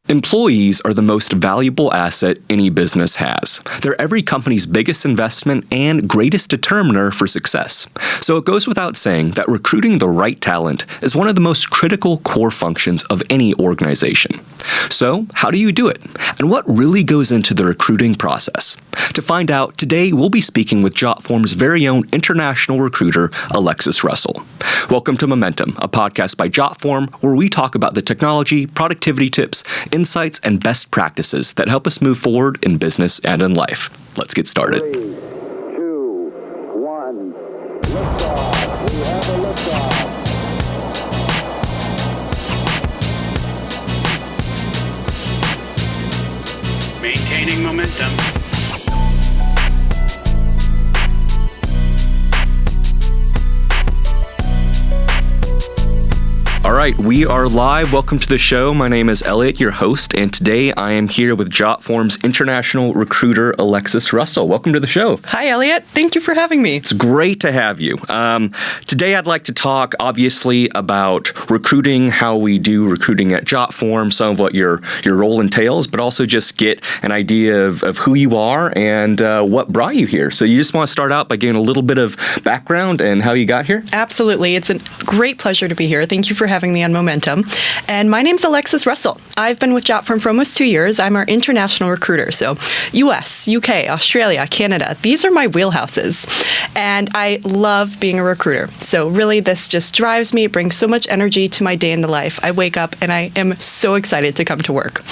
Employees are the most valuable asset any business has. They're every company's biggest investment and greatest determiner for success. So it goes without saying that recruiting the right talent is one of the most critical core functions of any organization. So how do you do it? And what really goes into the recruiting process? To find out, today we'll be speaking with Jotform's very own international recruiter, Alexis Russell. Welcome to Momentum, a podcast by Jotform where we talk about the technology, productivity tips, insights, and best practices that help us move forward in business and in life. Let's get started. 3, 2, 1, liftoff. We have a liftoff. Maintaining momentum. All right, we are live. Welcome to the show. My name is Elliot, your host, and today I am here with Jotform's international recruiter, Alexis Russell. Welcome to the show. Hi, Elliot. Thank you for having me. It's great to have you. Today I'd like to talk, obviously, about recruiting, how we do recruiting at Jotform, some of what your role entails, but also just get an idea of who you are and what brought you here. So you just want to start out by giving a little bit of background and how you got here? Absolutely. It's a great pleasure to be here. Thank you for having me on Momentum. And my name's Alexis Russell. I've been with Jotform for almost 2 years. I'm our international recruiter. So US, UK, Australia, Canada, these are my wheelhouses. And I love being a recruiter. So really this just drives me. It brings so much energy to my day in the life. I wake up and I am so excited to come to work.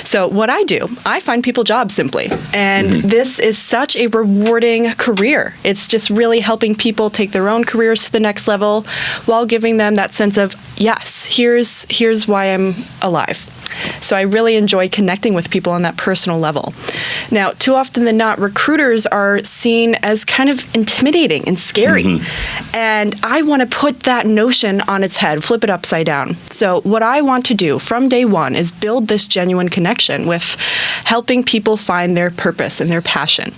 So what I do, I find people jobs simply. And this is such a rewarding career. It's just really helping people take their own careers to the next level while giving them that sense of, yes, here's why I'm alive. So I really enjoy connecting with people on that personal level. Now, too often than not, recruiters are seen as kind of intimidating and scary. And I want to put that notion on its head, flip it upside down. So what I want to do from day one is build this genuine connection with helping people find their purpose and their passion.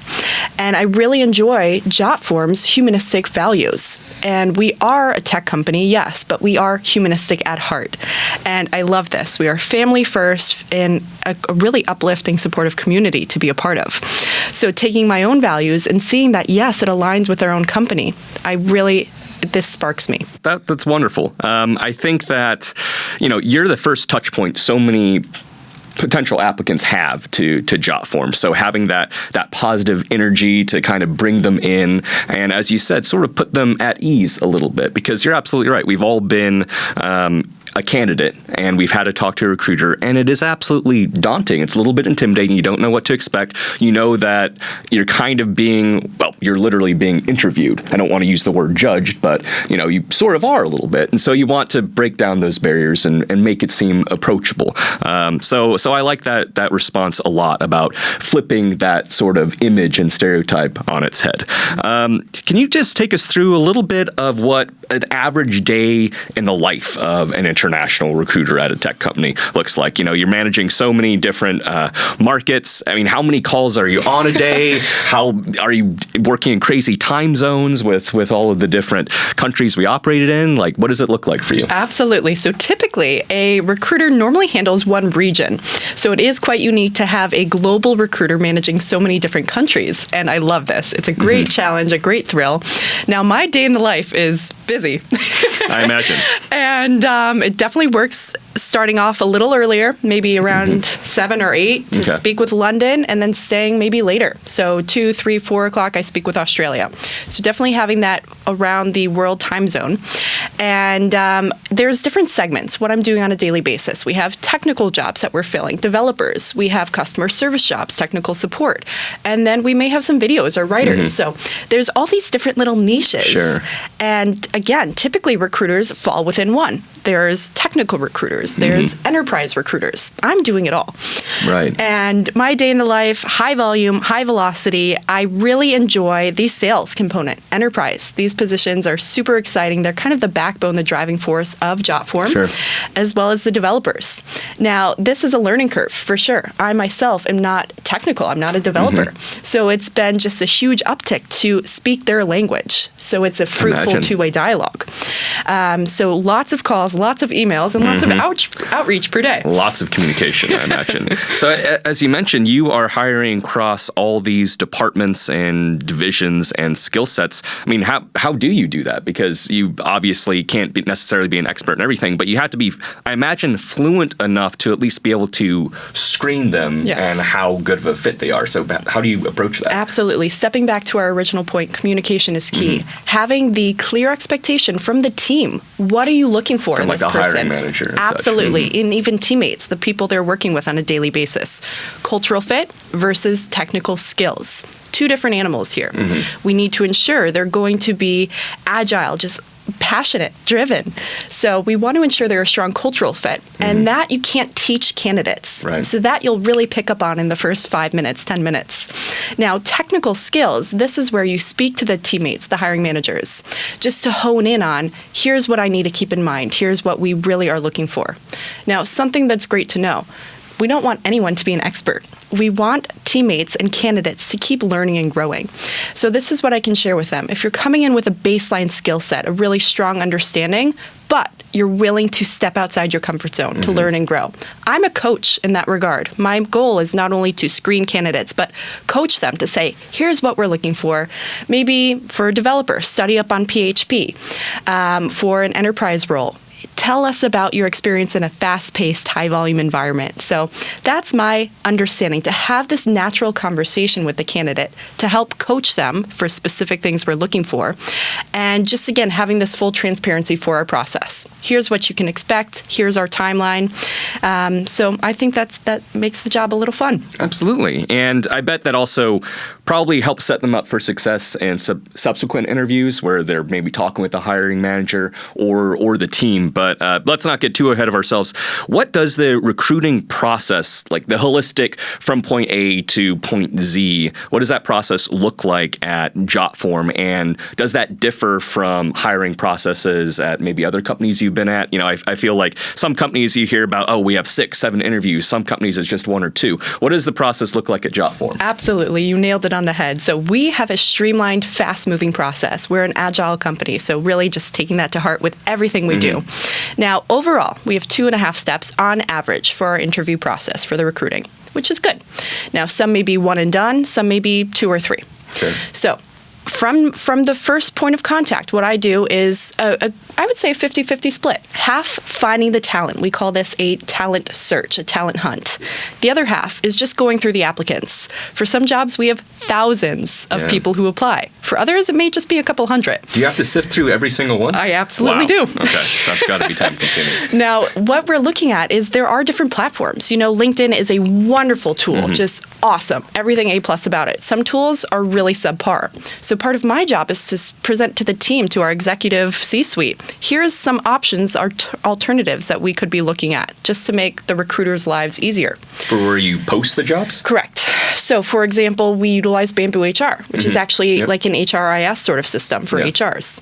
And I really enjoy Jotform's humanistic values. And we are a tech company, yes, but we are humanistic at heart. And I love this. We are family first in a really uplifting, supportive community to be a part of. So taking my own values and seeing that, yes, it aligns with our own company, this sparks me. That's wonderful. I think that, you're the first touch point so many potential applicants have to Jotform. So having that positive energy to kind of bring them in and, as you said, sort of put them at ease a little bit, because you're absolutely right. We've all been a candidate and we've had to talk to a recruiter, and it is absolutely daunting. It's a little bit intimidating. You don't know what to expect. You know that you're kind of you're literally being interviewed. I don't want to use the word judged, but you sort of are a little bit. And so you want to break down those barriers and make it seem approachable. So I like that response a lot about flipping that sort of image and stereotype on its head. Can you just take us through a little bit of what an average day in the life of an international recruiter at a tech company looks like? You're managing so many different markets. I mean, how many calls are you on a day? How are you working in crazy time zones with all of the different countries we operated in? Like, what does it look like for you? Absolutely. So typically, a recruiter normally handles one region. So it is quite unique to have a global recruiter managing so many different countries. And I love this. It's a great challenge, a great thrill. Now, my day in the life is busy. I imagine. And it definitely works starting off a little earlier, maybe around 7 or 8 to speak with London, and then staying maybe later. So 2, 3, 4 o'clock, I speak with Australia. So definitely having that around the world time zone. And there's different segments, what I'm doing on a daily basis. We have technical jobs that we're filling, developers. We have customer service jobs, technical support. And then we may have some videos or writers. So there's all these different little niches. Sure. And again, typically recruiters fall within one. There's technical recruiters. There's enterprise recruiters. I'm doing it all. Right. And my day in the life, high volume, high velocity. I really enjoy the sales component, enterprise. These positions are super exciting. They're kind of the backbone, the driving force of Jotform, Sure. as well as the developers. Now, this is a learning curve for sure. I myself am not technical. I'm not a developer. So it's been just a huge uptick to speak their language. So it's a fruitful Imagine. two-way dialogue. So lots of calls, lots of emails, and lots of outreach per day. Lots of communication, I imagine. So as you mentioned, you are hiring across all these departments and divisions and skill sets. I mean, how do you do that? Because you obviously can't necessarily be an expert in everything, but you have to be, I imagine, fluent enough to at least be able to screen them Yes. and how good of a fit they are. So how do you approach that? Absolutely. Stepping back to our original point, communication is key. Having the clear expectation from the team. What are you looking for From in like this a hiring person? manager and such. Absolutely. And even teammates, the people they're working with on a daily basis. Cultural fit versus technical skills. Two different animals here. We need to ensure they're going to be agile, just passionate, driven. So we want to ensure they're a strong cultural fit. And that you can't teach candidates. Right. So that you'll really pick up on in the first 5 minutes, 10 minutes. Now, technical skills, this is where you speak to the teammates, the hiring managers, just to hone in on, here's what I need to keep in mind. Here's what we really are looking for. Now, something that's great to know. We don't want anyone to be an expert. We want teammates and candidates to keep learning and growing. So this is what I can share with them. If you're coming in with a baseline skill set, a really strong understanding, but you're willing to step outside your comfort zone to learn and grow. I'm a coach in that regard. My goal is not only to screen candidates, but coach them to say, here's what we're looking for. Maybe for a developer, study up on PHP. For an enterprise role, tell us about your experience in a fast-paced, high-volume environment. So that's my understanding, to have this natural conversation with the candidate to help coach them for specific things we're looking for. And just, again, having this full transparency for our process. Here's what you can expect. Here's our timeline. So I think that makes the job a little fun. Absolutely. And I bet that also probably helps set them up for success in subsequent interviews where they're maybe talking with the hiring manager or the team. But let's not get too ahead of ourselves. What does the recruiting process, like the holistic from point A to point Z, what does that process look like at Jotform? And does that differ from hiring processes at maybe other companies you've been at? You know, I feel like some companies you hear about, oh, we have 6, 7 interviews. Some companies it's just 1 or 2. What does the process look like at Jotform? Absolutely. You nailed it on the head. So we have a streamlined, fast-moving process. We're an agile company, so really just taking that to heart with everything we do. Now, overall, we have 2.5 steps on average for our interview process for the recruiting, which is good. Now, some may be one and done, some may be 2 or 3. Sure. So from the first point of contact, what I do is, I would say a 50-50 split. Half finding the talent. We call this a talent search, a talent hunt. The other half is just going through the applicants. For some jobs, we have thousands of people who apply. For others, it may just be a couple hundred. Do you have to sift through every single one? I absolutely Wow. do. Okay, that's got to be time consuming. Now, what we're looking at is there are different platforms. You know, LinkedIn is a wonderful tool, just awesome. Everything A+ about it. Some tools are really subpar. So part of my job is to present to the team, to our executive C-suite, here's some options, alternatives that we could be looking at, just to make the recruiters' lives easier. For where you post the jobs? Correct. So, for example, we utilize Bamboo HR, which is actually like an HRIS sort of system for HRs.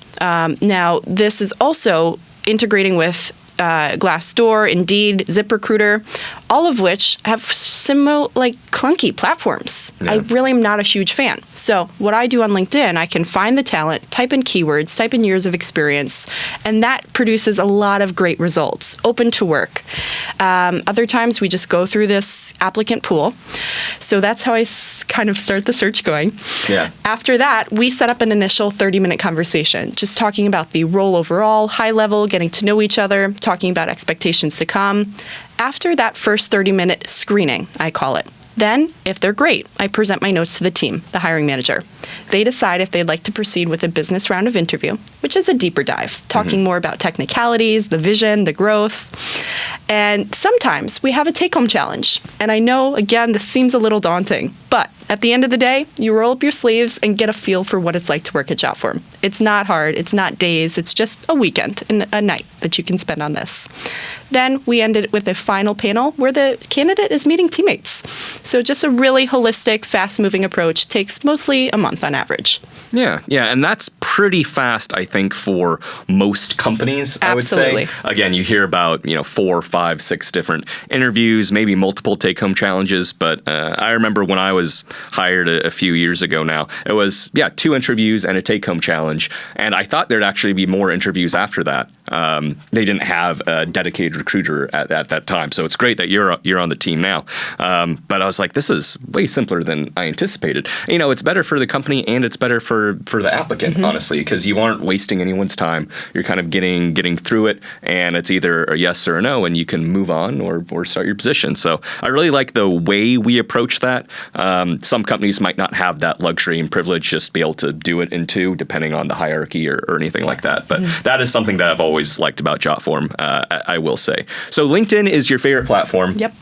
Now, this is also integrating with Glassdoor, Indeed, ZipRecruiter, all of which have similar, like, clunky platforms. I really am not a huge fan. So what I do on LinkedIn, I can find the talent, type in keywords, type in years of experience, and that produces a lot of great results. Open to work. Other times we just go through this applicant pool. So that's how I kind of start the search going. Yeah. After that, we set up an initial 30-minute conversation, just talking about the role overall, high level, getting to know each other, talking about expectations to come. After that first 30-minute screening, I call it, Then, if they're great, I present my notes to the team, the hiring manager. They decide if they'd like to proceed with a business round of interview, which is a deeper dive, talking more about technicalities, the vision, the growth. And sometimes we have a take-home challenge. And I know, again, this seems a little daunting, but at the end of the day, you roll up your sleeves and get a feel for what it's like to work at Jotform. It's not hard. It's not days. It's just a weekend and a night that you can spend on this. Then we ended with a final panel where the candidate is meeting teammates. So just a really holistic, fast-moving approach. Takes mostly a month on average. Yeah, and that's pretty fast, I think, for most companies, I would Absolutely. say. Again, you hear about, 4, 5, 6 different interviews, maybe multiple take-home challenges, but I remember when I was hired a few years ago now, it was, 2 interviews and a take-home challenge, and I thought there'd actually be more interviews after that. They didn't have a dedicated recruiter at that time, so it's great that you're on the team now. But I was like, this is way simpler than I anticipated. It's better for the company and it's better for the applicant, honestly, because you aren't wasting anyone's time. You're kind of getting through it, and it's either a yes or a no, and you can move on or start your position. So I really like the way we approach that. Some companies might not have that luxury and privilege just to be able to do it in 2, depending on the hierarchy or anything like that. But that is something that I've always liked about Jotform, I will say. So LinkedIn is your favorite platform. Yep.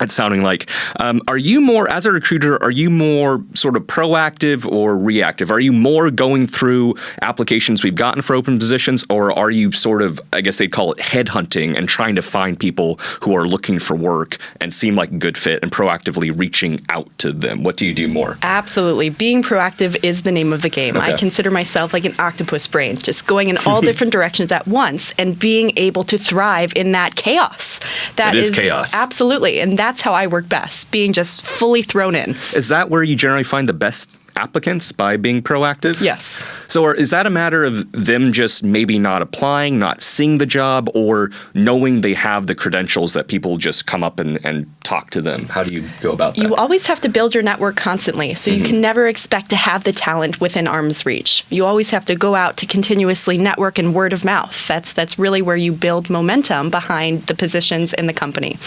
It's sounding like. Are you more, as a recruiter, are you more sort of proactive or reactive? Are you more going through applications we've gotten for open positions, or are you sort of, I guess they'd call it headhunting and trying to find people who are looking for work and seem like a good fit and proactively reaching out to them? What do you do more? Absolutely. Being proactive is the name of the game. Okay. I consider myself like an octopus brain, just going in all different directions at once and being able to thrive in that chaos. It is chaos. Absolutely. And that's how I work best, being just fully thrown in. Is that where you generally find the best applicants, by being proactive? Yes. So is that a matter of them just maybe not applying, not seeing the job, or knowing they have the credentials that people just come up and talk to them? How do you go about that? You always have to build your network constantly, so you can never expect to have the talent within arm's reach. You always have to go out to continuously network and word of mouth. That's really where you build momentum behind the positions in the company.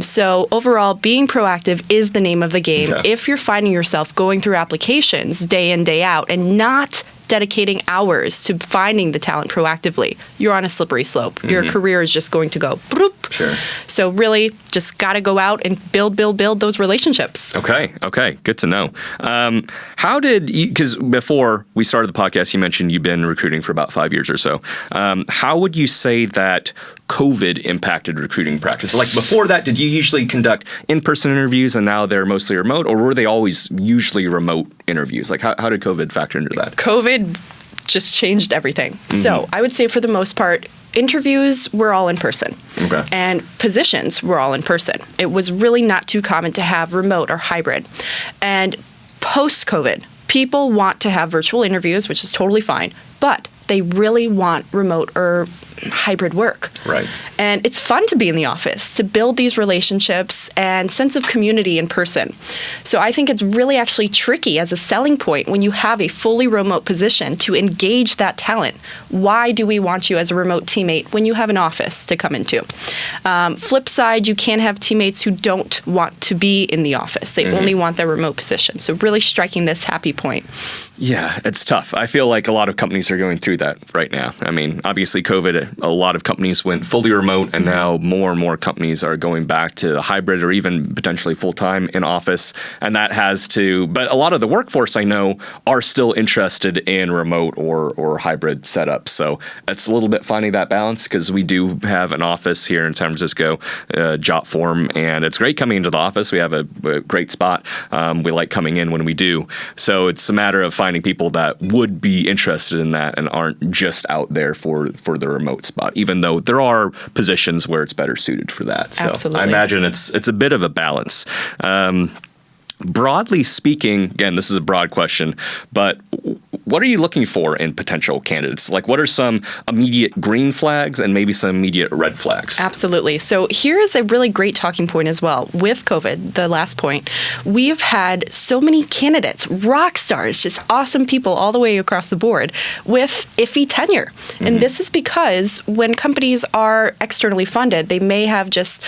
So overall, being proactive is the name of the game. Okay. If you're finding yourself going through applications day in, day out, and not dedicating hours to finding the talent proactively, you're on a slippery slope. Your career is just going to go bloop. Sure. So really, just got to go out and build those relationships. Okay, good to know. How did you, because before we started the podcast, you mentioned you've been recruiting for about 5 years or so. How would you say that COVID impacted recruiting practice? Like before that, did you usually conduct in-person interviews and now they're mostly remote, or were they always usually remote interviews? Like how did COVID factor into that? COVID just changed everything. So I would say for the most part, interviews were all in person. Okay. And positions were all in person. It was really not too common to have remote or hybrid. And post-COVID, people want to have virtual interviews, which is totally fine, but they really want remote or hybrid work. Right. And it's fun to be in the office, to build these relationships and sense of community in person. So I think it's really actually tricky as a selling point when you have a fully remote position to engage that talent. Why do we want you as a remote teammate when you have an office to come into? Flip side, you can have teammates who don't want to be in the office. They only want their remote position. So really striking this happy point. Yeah, it's tough. I feel like a lot of companies are going through that right now. I mean, obviously COVID, a lot of companies went fully remote, and now more and more companies are going back to hybrid or even potentially full-time in office. And that has to, but a lot of the workforce I know are still interested in remote or hybrid setups. So it's a little bit finding that balance, because we do have an office here in San Francisco, Jotform, and it's great coming into the office. We have a great spot. We like coming in when we do. So it's a matter of finding people that would be interested in that and aren't just out there for the remote spot, even though there are positions where it's better suited for that. So Absolutely. I imagine it's a bit of a balance. broadly speaking, again, this is a broad question, but what are you looking for in potential candidates? Like, what are some immediate green flags and maybe some immediate red flags? Absolutely. So here is a really great talking point as well. With COVID, the last point, we have had so many candidates, rock stars, just awesome people all the way across the board with iffy tenure. And this is because when companies are externally funded, they may have just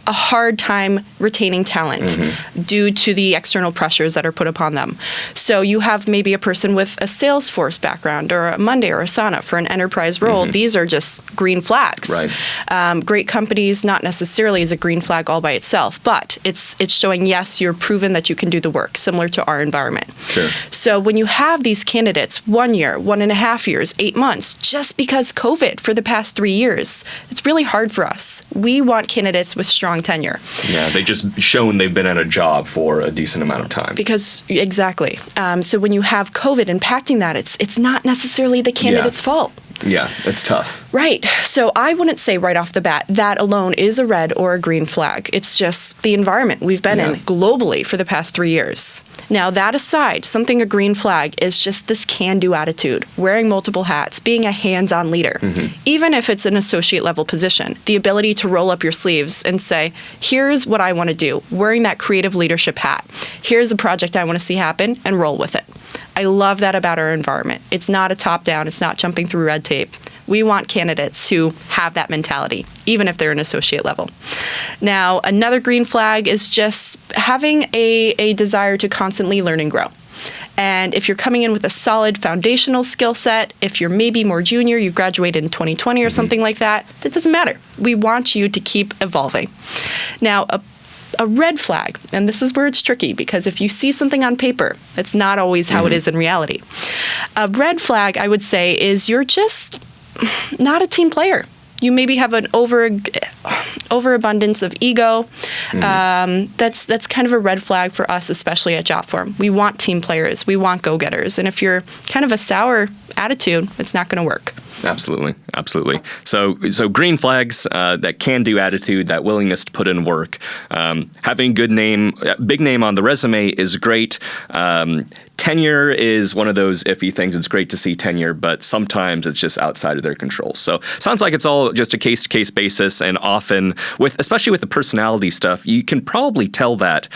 a hard time retaining talent due to the external pressures that are put upon them. So you have maybe a person with a Salesforce background or a Monday or Asana for an enterprise role. These are just green flags. Right. Great companies, not necessarily as a green flag all by itself, but it's showing, yes, you're proven that you can do the work, similar to our environment. Sure. So when you have these candidates 1 year, 1.5 years, 8 months, just because COVID for the past 3 years, it's really hard for us. We want candidates with strong tenure. Yeah, they just shown they've been at a job for a decent amount of time. Because, exactly. So when you have COVID impacting that, it's not necessarily the candidate's fault. Yeah, it's tough. Right. So I wouldn't say right off the bat that alone is a red or a green flag. It's just the environment we've been in globally for the past 3 years. Now, that aside, something a green flag is just this can-do attitude, wearing multiple hats, being a hands-on leader. Even if it's an associate level position, the ability to roll up your sleeves and say, here's what I want to do, wearing that creative leadership hat. Here's a project I want to see happen, and roll with it. I love that about our environment. It's not a top-down. It's not jumping through red tape. We want candidates who have that mentality, even if they're an associate level. Now, another green flag is just having a desire to constantly learn and grow. And if you're coming in with a solid foundational skill set, if you're maybe more junior, you graduated in 2020 or something like that, that doesn't matter. We want you to keep evolving. Now, a red flag, and this is where it's tricky, because if you see something on paper, it's not always how it is in reality. A red flag, I would say, is you're just not a team player. You maybe have an overabundance of ego. That's kind of a red flag for us, especially at Jotform. We want team players. We want go-getters. And if you're kind of a sour attitude, it's not going to work. Absolutely. So green flags, that can-do attitude, that willingness to put in work, having big name on the resume is great. Tenure is one of those iffy things. It's great to see tenure, but sometimes it's just outside of their control. So sounds like it's all just a case-to-case basis, and often, especially with the personality stuff, you can probably tell that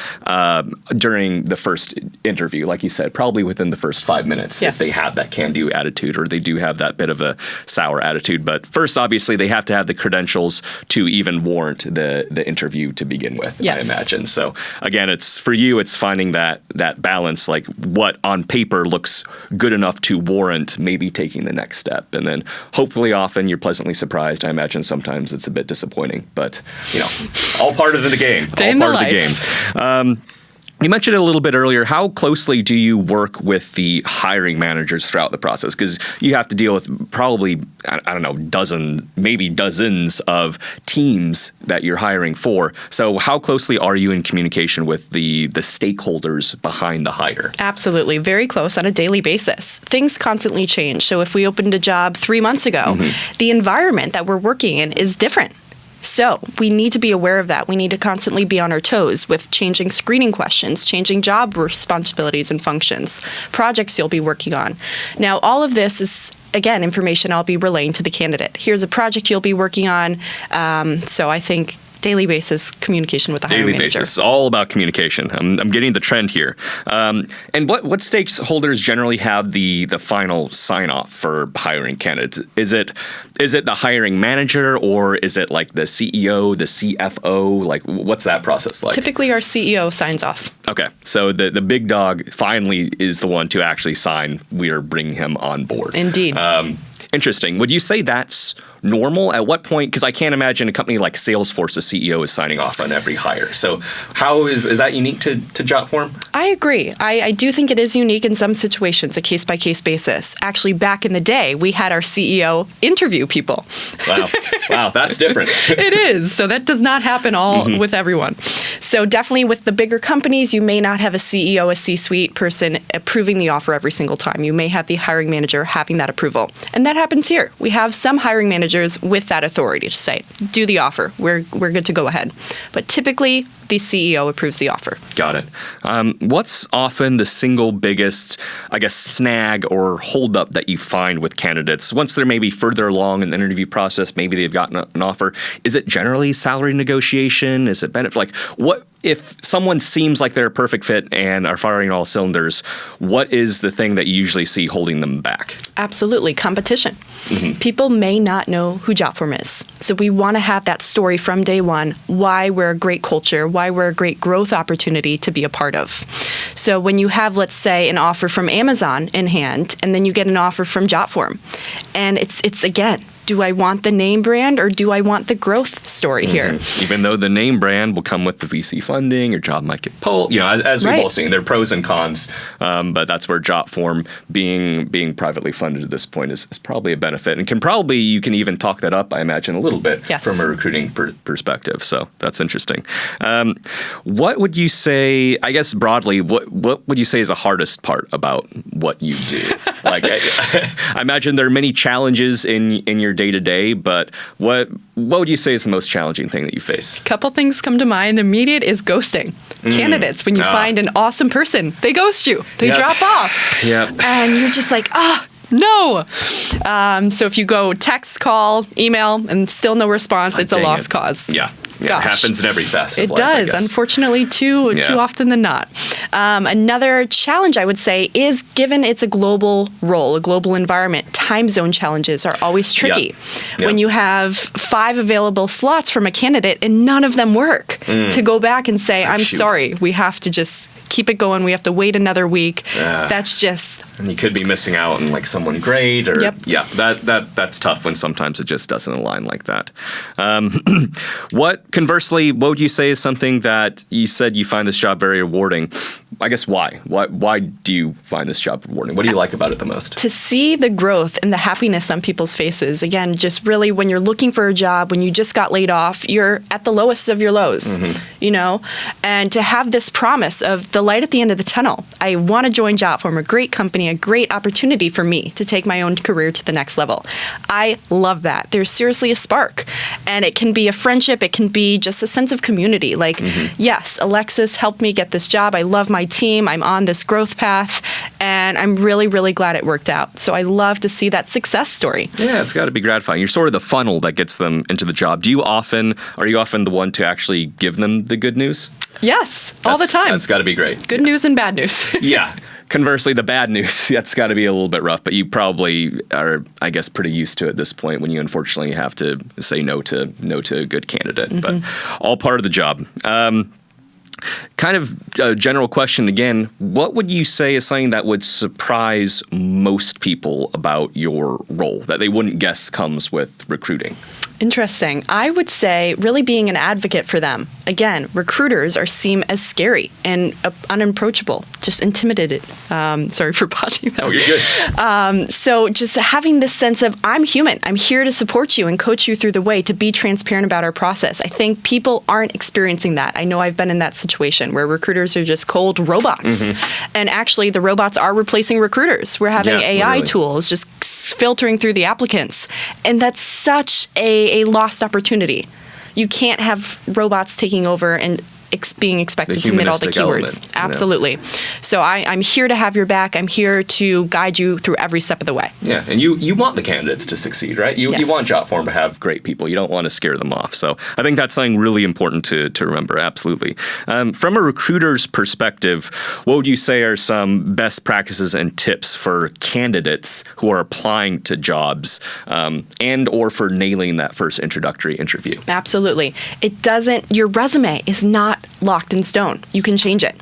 during the first interview, like you said, probably within the first 5 minutes, if they have that can-do attitude or they do have that bit of a sour attitude. But first, obviously, they have to have the credentials to even warrant the interview to begin with, I imagine. So again, it's for you, it's finding that balance, like what on paper looks good enough to warrant maybe taking the next step. And then hopefully often you're pleasantly surprised. I imagine sometimes it's a bit disappointing, but all part of the game. Day all in part the of the game. You mentioned it a little bit earlier. How closely do you work with the hiring managers throughout the process? Because you have to deal with probably, I don't know, maybe dozens of teams that you're hiring for. So how closely are you in communication with the stakeholders behind the hire? Absolutely. Very close on a daily basis. Things constantly change. So if we opened a job 3 months ago, the environment that we're working in is different. So we need to be aware of that. We need to constantly be on our toes with changing screening questions, changing job responsibilities and functions, projects you'll be working on. Now, all of this is, again, information I'll be relaying to the candidate. Here's a project you'll be working on. So I think daily basis communication with the hiring manager. Daily basis, all about communication. I'm getting the trend here. And what stakeholders generally have the final sign off for hiring candidates? Is it the hiring manager, or is it like the CEO, the CFO? Like, what's that process like? Typically, our CEO signs off. Okay, so the big dog finally is the one to actually sign. We are bringing him on board. Indeed. Interesting. Would you say that's normal? At what point? Because I can't imagine a company like Salesforce, the CEO is signing off on every hire. So how is that unique to Jotform? I agree. I do think it is unique in some situations, a case-by-case basis. Actually, back in the day, we had our CEO interview people. Wow, that's different. It is. So that does not happen with everyone. So definitely with the bigger companies, you may not have a CEO, a C-suite person approving the offer every single time. You may have the hiring manager having that approval. And that happens here. We have some hiring managers with that authority to say, do the offer. We're good to go ahead. But typically, the CEO approves the offer. Got it. What's often the single biggest, I guess, snag or holdup that you find with candidates once they're maybe further along in the interview process? Maybe they've gotten an offer. Is it generally salary negotiation? Is it benefit? Like, what if someone seems like they're a perfect fit and are firing all cylinders? What is the thing that you usually see holding them back? Absolutely, competition. People may not know who Jotform is. So we want to have that story from day one, why we're a great culture, why we're a great growth opportunity to be a part of. So when you have, let's say, an offer from Amazon in hand, and then you get an offer from Jotform, and it's again, do I want the name brand or do I want the growth story here? Even though the name brand will come with the VC funding, your job might get pulled. As we've all seen, there are pros and cons. But that's where Jotform being privately funded at this point is probably a benefit, and you can even talk that up, I imagine, a little bit from a recruiting perspective. So that's interesting. What would you say? I guess broadly, what would you say is the hardest part about what you do? Like, I imagine there are many challenges in your day-to-day, but what would you say is the most challenging thing that you face? A couple things come to mind. The immediate is ghosting. Candidates, when you find an awesome person, they ghost you. They drop off. And you're just like, no. So if you go text, call, email, and still no response, it's a lost cause. It happens in every facet of life, It does, unfortunately, too often than not. Another challenge, I would say, is given it's a global role, a global environment, time zone challenges are always tricky. When you have 5 available slots from a candidate and none of them work, to go back and say, I'm sorry, we have to just keep it going. We have to wait another week. That's just... And you could be missing out on like someone great or... That's tough when sometimes it just doesn't align like that. Conversely, what would you say is something that you said you find this job very rewarding? I guess why? Why do you find this job rewarding? What do you like about it the most? To see the growth and the happiness on people's faces. Again, just really when you're looking for a job, when you just got laid off, you're at the lowest of your lows, And to have this promise of the light at the end of the tunnel. I want to join Jotform, a great company, a great opportunity for me to take my own career to the next level. I love that. There's seriously a spark. And it can be a friendship. It can be just a sense of community. Like, yes, Alexis helped me get this job. I love my team. I'm on this growth path. And I'm really, really glad it worked out. So I love to see that success story. Yeah, it's got to be gratifying. You're sort of the funnel that gets them into the job. Are you often the one to actually give them the good news? Yes, all the time. That's got to be great. Good news and bad news. Conversely, the bad news, that's got to be a little bit rough, but you probably are, I guess, pretty used to it at this point when you unfortunately have to say no to a good candidate, but all part of the job. Kind of a general question again, what would you say is something that would surprise most people about your role that they wouldn't guess comes with recruiting? Interesting. I would say really being an advocate for them. Again, recruiters are seen as scary and unapproachable, just intimidated. Sorry for botching that. Oh, you're good. So just having this sense of, I'm human. I'm here to support you and coach you through the way, to be transparent about our process. I think people aren't experiencing that. I know I've been in that situation where recruiters are just cold robots. And actually, the robots are replacing recruiters. We're having AI tools just filtering through the applicants. And that's such a lost opportunity. You can't have robots taking over and being expected to meet all the keywords. Element, absolutely. So I'm here to have your back. I'm here to guide you through every step of the way. Yeah, and you want the candidates to succeed, right? You want Jotform to have great people. You don't want to scare them off. So I think that's something really important to remember, absolutely. From a recruiter's perspective, what would you say are some best practices and tips for candidates who are applying to jobs and or for nailing that first introductory interview? Absolutely. Your resume is not locked in stone. You can change it.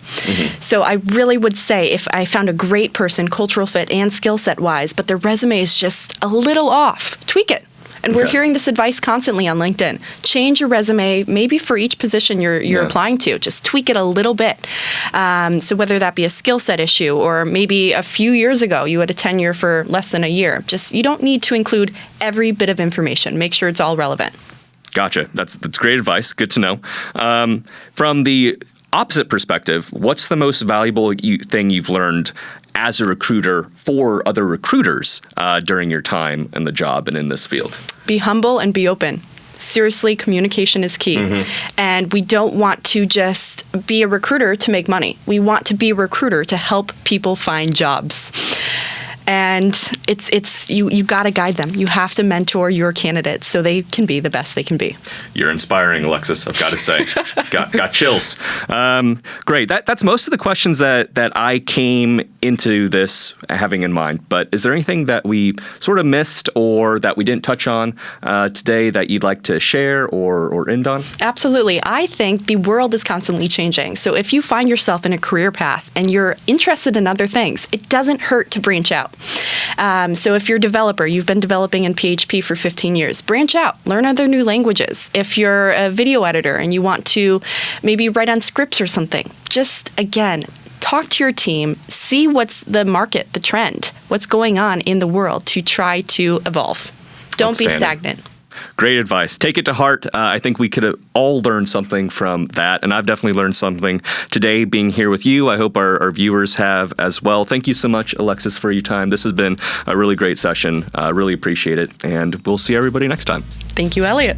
So I really would say if I found a great person, cultural fit and skill set wise, but their resume is just a little off, tweak it. And we're hearing this advice constantly on LinkedIn. Change your resume, maybe for each position you're applying to. Just tweak it a little bit. So whether that be a skill set issue or maybe a few years ago you had a tenure for less than a year. You don't need to include every bit of information. Make sure it's all relevant. Gotcha. That's great advice. Good to know. From the opposite perspective, what's the most valuable thing you've learned as a recruiter for other recruiters during your time in the job and in this field? Be humble and be open. Seriously, communication is key. And we don't want to just be a recruiter to make money. We want to be a recruiter to help people find jobs. And you got to guide them. You have to mentor your candidates so they can be the best they can be. You're inspiring, Alexis, I've got to say. got chills. Great. That's most of the questions that I came into this having in mind. But is there anything that we sort of missed or that we didn't touch on today that you'd like to share or end on? Absolutely. I think the world is constantly changing. So if you find yourself in a career path and you're interested in other things, it doesn't hurt to branch out. So if you're a developer, you've been developing in PHP for 15 years, branch out, learn other new languages. If you're a video editor and you want to maybe write on scripts or something, just, again, talk to your team, see what's the market, the trend, what's going on in the world to try to evolve. Don't be stagnant. Great advice. Take it to heart. I think we could have all learned something from that, and I've definitely learned something today being here with you. I hope our viewers have as well. Thank you so much, Alexis, for your time. This has been a really great session. Really appreciate it, and we'll see everybody next time. Thank you, Elliot.